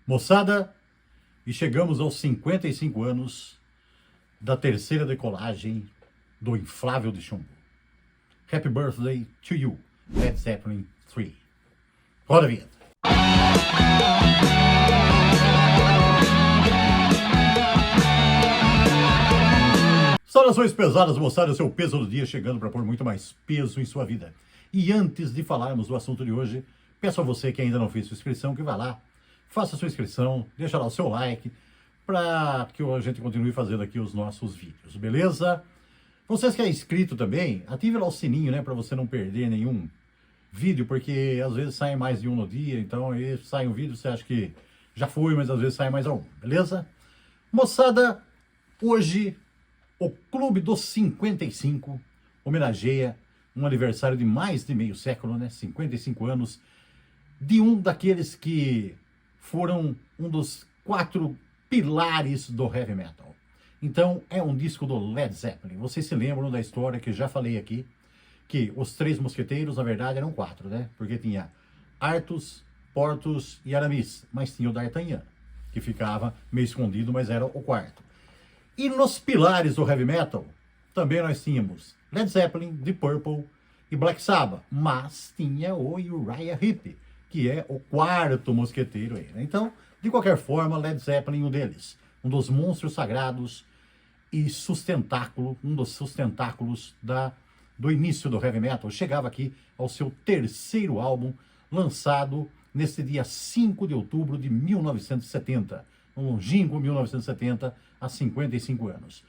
Moçada, e chegamos aos 55 anos da terceira decolagem do inflável de chumbo. Happy birthday to you, Led Zeppelin 3. Roda a vinheta. Saudações pesadas, moçada, o seu peso do dia chegando para pôr muito mais peso em sua vida. E antes de falarmos do assunto de hoje, peço a você que ainda não fez sua inscrição, que vá lá, faça sua inscrição, deixa lá o seu like, para que a gente continue fazendo aqui os nossos vídeos, beleza? Vocês que é inscrito também, ative lá o sininho, né, para você não perder nenhum vídeo, porque às vezes sai mais de um no dia, então aí sai um vídeo, você acha que já foi, mas às vezes sai mais algum, beleza? Moçada, hoje o Clube dos 55 homenageia um aniversário de mais de meio século, né, 55 anos, de um daqueles que foram um dos 4 pilares do heavy metal. Então, é um disco do Led Zeppelin. Vocês se lembram da história que já falei aqui, que os 3 mosqueteiros, na verdade, eram 4, né? Porque tinha Artus, Porthos e Aramis, mas tinha o D'Artagnan, que ficava meio escondido, mas era o 4º. E nos pilares do heavy metal, também nós tínhamos Led Zeppelin, Deep Purple e Black Sabbath, mas tinha o Uriah Heep, que é o 4º mosqueteiro aí, né? Então, de qualquer forma, Led Zeppelin, um deles, um dos monstros sagrados e um dos sustentáculos do início do heavy metal, chegava aqui ao seu 3º álbum, lançado nesse dia 5 de outubro de 1970, um longínquo 1970, há 55 anos.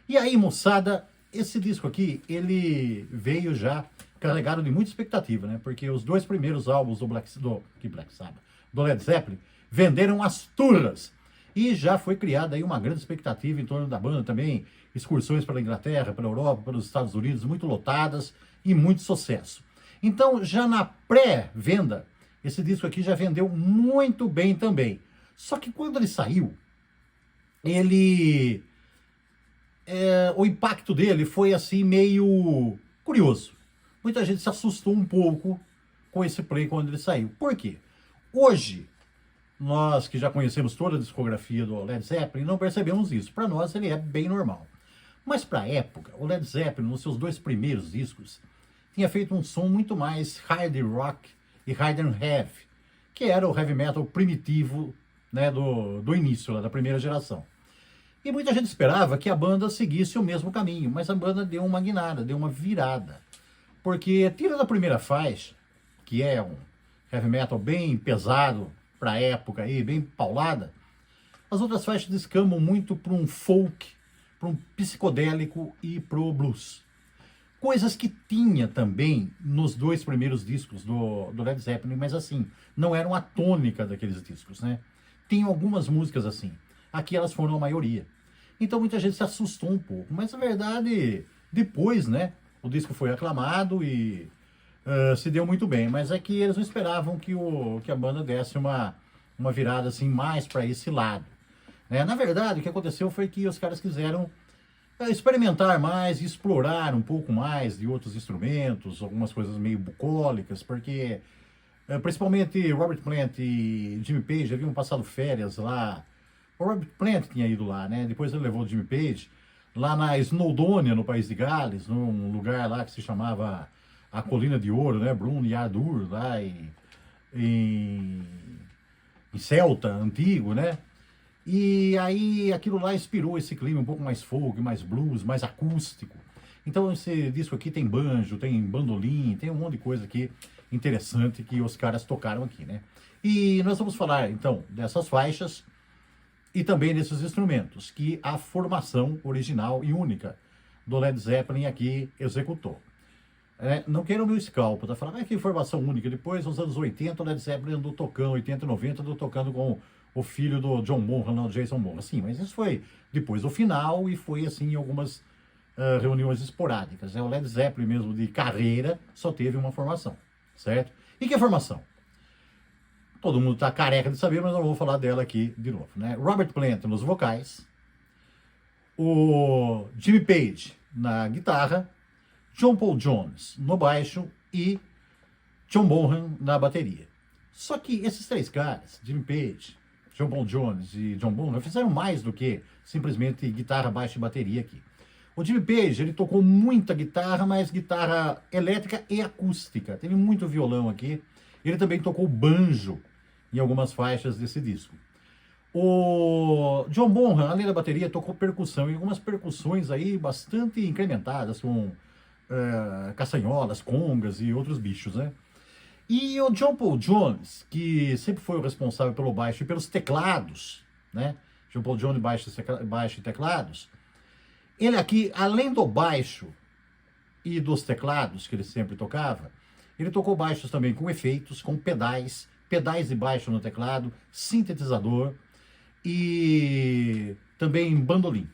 E aí, moçada, esse disco aqui, ele veio já carregado de muita expectativa, né? Porque os 2 primeiros álbuns do Led Zeppelin venderam as turras. E já foi criada aí uma grande expectativa em torno da banda também, excursões pela Inglaterra, pela Europa, pelos Estados Unidos, muito lotadas e muito sucesso. Então, já na pré-venda, esse disco aqui já vendeu muito bem também. Só que quando ele saiu, o impacto dele foi assim meio curioso. Muita gente se assustou um pouco com esse play quando ele saiu. Por quê? Hoje, nós que já conhecemos toda a discografia do Led Zeppelin, não percebemos isso. Para nós ele é bem normal. Mas para a época, o Led Zeppelin, nos seus 2 primeiros discos, tinha feito um som muito mais hard rock e hard and heavy, que era o heavy metal primitivo, né, do início, lá, da primeira geração. E muita gente esperava que a banda seguisse o mesmo caminho, mas a banda deu uma guinada, deu uma virada. Porque tira da primeira faixa, que é um heavy metal bem pesado para a época, aí, bem paulada, as outras faixas descambam muito para um folk, para um psicodélico e para o blues. Coisas que tinha também nos 2 primeiros discos do Led Zeppelin, mas assim, não eram a tônica daqueles discos, né? Tem algumas músicas assim. Aqui elas foram a maioria. Então muita gente se assustou um pouco. Mas na verdade, depois, né, o disco foi aclamado e se deu muito bem. Mas é que eles não esperavam que a banda desse uma virada assim mais para esse lado, né? Na verdade, o que aconteceu foi que os caras quiseram experimentar mais, explorar um pouco mais de outros instrumentos, algumas coisas meio bucólicas, porque principalmente Robert Plant e Jimmy Page haviam passado férias lá. O Robert Plant tinha ido lá, né? Depois ele levou o Jimmy Page lá na Snowdonia, no país de Gales, num lugar lá que se chamava a Colina de Ouro, né? Brun e Ardur, lá em Celta, antigo, né? E aí aquilo lá inspirou esse clima um pouco mais folk, mais blues, mais acústico. Então esse disco aqui tem banjo, tem bandolim, tem um monte de coisa aqui interessante que os caras tocaram aqui, né? E nós vamos falar então dessas faixas e também desses instrumentos que a formação original e única do Led Zeppelin aqui executou. Não quero o meu scalpo, tá falando que formação única. Depois, nos anos 80, o Led Zeppelin andou tocando, 80 e 90, andou tocando com o filho do John Bonham, não, Jason Bonham. Sim, mas isso foi depois do final e foi assim em algumas reuniões esporádicas. O Led Zeppelin mesmo de carreira só teve uma formação, certo? E que formação? Todo mundo está careca de saber, mas eu vou falar dela aqui de novo, né? Robert Plant nos vocais, o Jimmy Page na guitarra, John Paul Jones no baixo e John Bonham na bateria. Só que esses 3 caras, Jimmy Page, John Paul Jones e John Bonham fizeram mais do que simplesmente guitarra, baixo e bateria aqui. O Jimmy Page, ele tocou muita guitarra, mas guitarra elétrica e acústica. Teve muito violão aqui. Ele também tocou banjo em algumas faixas desse disco. O John Bonham, além da bateria, tocou percussão e algumas percussões aí bastante incrementadas, com caçanholas, congas e outros bichos, né? E o John Paul Jones, que sempre foi o responsável pelo baixo e pelos teclados, né? John Paul Jones, baixo e teclados. Ele aqui, além do baixo e dos teclados que ele sempre tocava, ele tocou baixos também com efeitos, com pedais de baixo no teclado, sintetizador e também bandolim.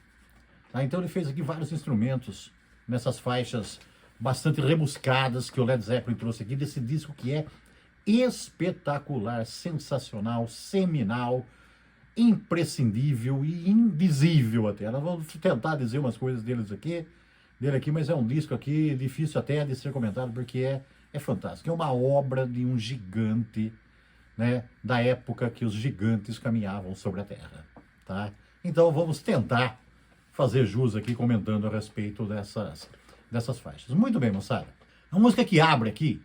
Tá? Então ele fez aqui vários instrumentos nessas faixas bastante rebuscadas que o Led Zeppelin trouxe aqui, desse disco que é espetacular, sensacional, seminal, imprescindível e invisível até. Nós vamos tentar dizer umas coisas dele aqui, mas é um disco aqui difícil até de ser comentado, porque é fantástico. É uma obra de um gigante, né, da época que os gigantes caminhavam sobre a Terra. Tá? Então vamos tentar fazer jus aqui comentando a respeito dessas faixas. Muito bem, moçada. A música que abre aqui,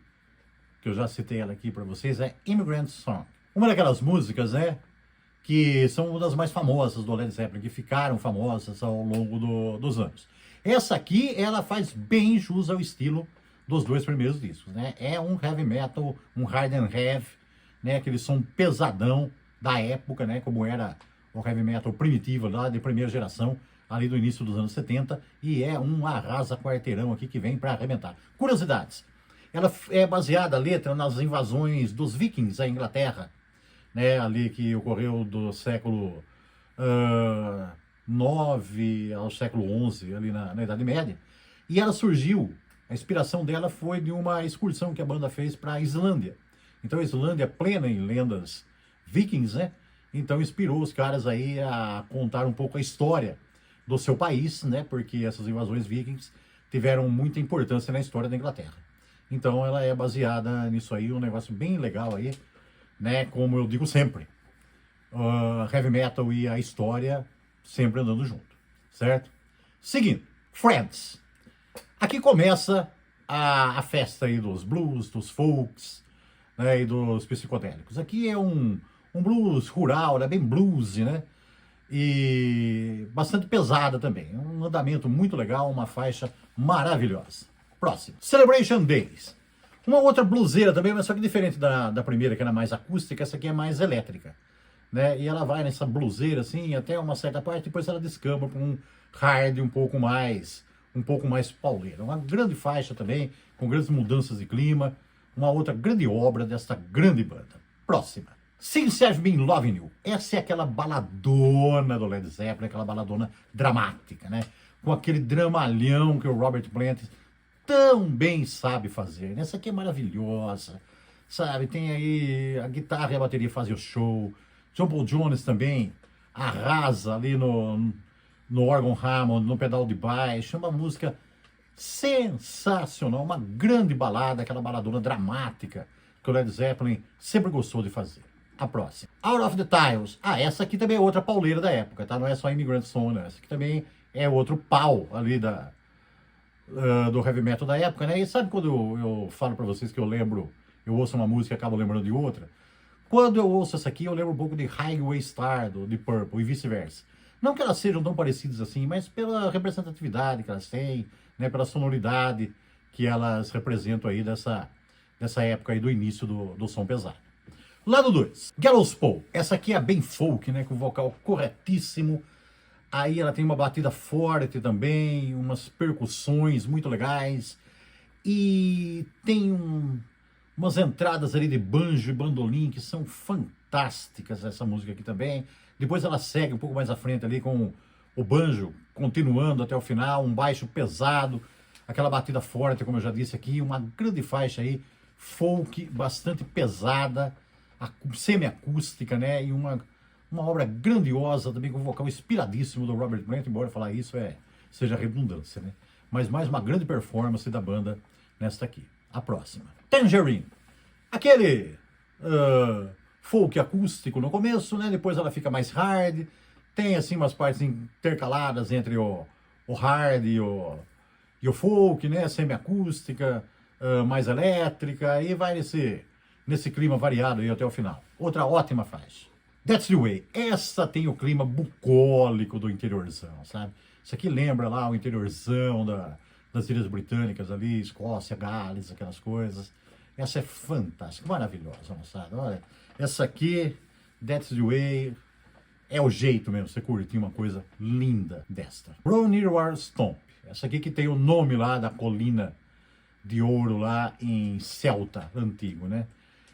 que eu já citei ela aqui para vocês, é Immigrant Song. Uma daquelas músicas, né, que são uma das mais famosas do Led Zeppelin, que ficaram famosas ao longo dos anos. Essa aqui, ela faz bem jus ao estilo dos dois primeiros discos, né? É um heavy metal, um hard and heavy, né? Aquele som pesadão da época, né? Como era o heavy metal primitivo lá de primeira geração, ali do início dos anos 70, e é um arrasa-quarteirão aqui que vem para arrebentar. Curiosidades. Ela é baseada, a letra, nas invasões dos vikings à Inglaterra, né, ali que ocorreu do século IX ao século XI, ali na Idade Média. E ela surgiu, a inspiração dela foi de uma excursão que a banda fez para a Islândia. Então a Islândia é plena em lendas vikings, né? Então inspirou os caras aí a contar um pouco a história do seu país, né? Porque essas invasões vikings tiveram muita importância na história da Inglaterra. Então ela é baseada nisso aí, um negócio bem legal aí, né? Como eu digo sempre, heavy metal e a história sempre andando junto, certo? Seguindo, Friends. Aqui começa a festa aí dos blues, dos folks, né, e dos psicodélicos. Aqui é um blues rural, né, bem bluesy, né? E bastante pesada também. Um andamento muito legal, uma faixa maravilhosa. Próximo, Celebration Days. Uma outra bluseira também, mas só que diferente da primeira, que era mais acústica, essa aqui é mais elétrica, né? E ela vai nessa bluseira assim, até uma certa parte, depois ela descamba para um hard um pouco mais pauleiro. Uma grande faixa também, com grandes mudanças de clima, uma outra grande obra desta grande banda. Próxima, Since I've Been Loving You. Essa é aquela baladona do Led Zeppelin, aquela baladona dramática, né? Com aquele dramalhão que o Robert Plant tão bem sabe fazer. Essa aqui é maravilhosa, sabe? Tem aí a guitarra e a bateria fazem o show. John Paul Jones também arrasa ali no órgão Hammond, no pedal de baixo. É uma música sensacional, uma grande balada, aquela baladona dramática que o Led Zeppelin sempre gostou de fazer. A próxima, Out of the Tiles. Essa aqui também é outra pauleira da época, tá? Não é só Immigrant Song, né? Essa aqui também é outro pau ali do heavy metal da época, né? E sabe quando eu falo pra vocês que eu ouço uma música e acabo lembrando de outra? Quando eu ouço essa aqui, eu lembro um pouco de Highway Star, do Deep Purple, e vice-versa. Não que elas sejam tão parecidas assim, mas pela representatividade que elas têm, né? Pela sonoridade que elas representam aí dessa época aí do início do som pesado. Lado 2, Gallows Pole. Essa aqui é bem folk, né? Com vocal corretíssimo. Aí ela tem uma batida forte também, umas percussões muito legais. E tem umas entradas ali de banjo e bandolim que são fantásticas, essa música aqui também. Depois ela segue um pouco mais à frente ali com o banjo continuando até o final, um baixo pesado, aquela batida forte, como eu já disse aqui, uma grande faixa aí, folk, bastante pesada, semi-acústica, né? E uma obra grandiosa também, com um vocal inspiradíssimo do Robert Plant, embora falar isso seja redundância, né? Mas mais uma grande performance da banda nesta aqui. A próxima, Tangerine. Aquele folk acústico no começo, né? Depois ela fica mais hard, tem assim umas partes intercaladas entre o hard e o folk, né? Semi-acústica, mais elétrica, e vai nesse clima variado aí até o final. Outra ótima faixa. That's the Way. Essa tem o clima bucólico do interiorzão, sabe? Isso aqui lembra lá o interiorzão das Ilhas Britânicas ali, Escócia, Gales, aquelas coisas. Essa é fantástica, maravilhosa, moçada. Olha, essa aqui, That's the Way, é o jeito mesmo, você curtir uma coisa linda desta. Bron-Yr-Aur Stomp. Essa aqui que tem o nome lá da colina de ouro lá em celta antigo, né?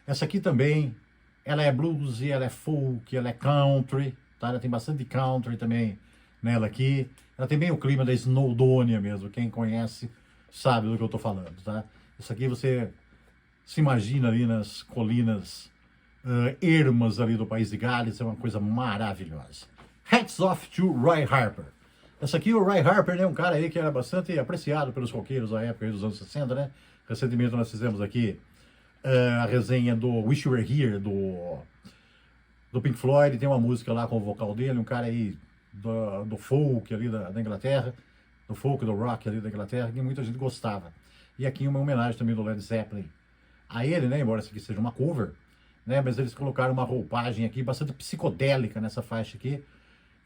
Essa aqui também, ela é blues, ela é folk, ela é country, tá? Ela tem bastante country também nela aqui. Ela tem bem o clima da Snowdonia mesmo, quem conhece sabe do que eu tô falando, tá? Isso aqui você se imagina ali nas colinas ermas ali do país de Gales, é uma coisa maravilhosa. Hats Off to Roy Harper. Essa aqui, o Roy Harper, né, um cara aí que era bastante apreciado pelos roqueiros da época aí dos anos 60, né? Recentemente nós fizemos aqui a resenha do Wish You Were Here, do Pink Floyd, tem uma música lá com o vocal dele, um cara aí do folk ali da Inglaterra, do folk, do rock ali da Inglaterra, que muita gente gostava. E aqui uma homenagem também do Led Zeppelin a ele, né, embora isso aqui seja uma cover, né, mas eles colocaram uma roupagem aqui bastante psicodélica nessa faixa aqui,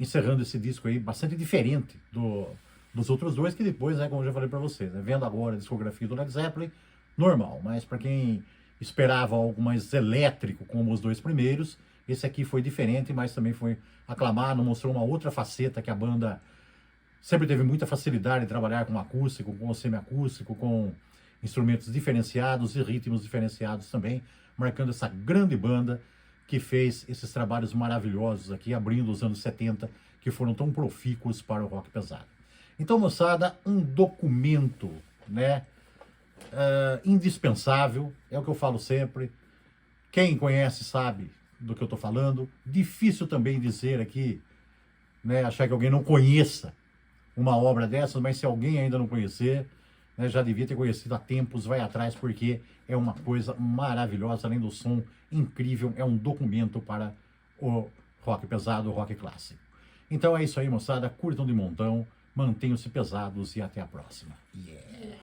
encerrando esse disco aí, bastante diferente dos outros dois, que depois, né, como eu já falei pra vocês, né, vendo agora a discografia do Led Zeppelin, normal, mas para quem esperava algo mais elétrico como os dois primeiros, esse aqui foi diferente, mas também foi aclamado, mostrou uma outra faceta que a banda sempre teve muita facilidade de trabalhar com acústico, com semiacústico, com instrumentos diferenciados e ritmos diferenciados também, marcando essa grande banda que fez esses trabalhos maravilhosos aqui, abrindo os anos 70, que foram tão profícuos para o rock pesado. Então, moçada, um documento, né, indispensável, é o que eu falo sempre. Quem conhece sabe do que eu estou falando. Difícil também dizer aqui, né, achar que alguém não conheça uma obra dessas, mas se alguém ainda não conhecer, né, já devia ter conhecido há tempos, vai atrás, porque é uma coisa maravilhosa, além do som incrível, é um documento para o rock pesado, o rock clássico. Então é isso aí, moçada, curtam de montão, mantenham-se pesados e até a próxima. Yeah!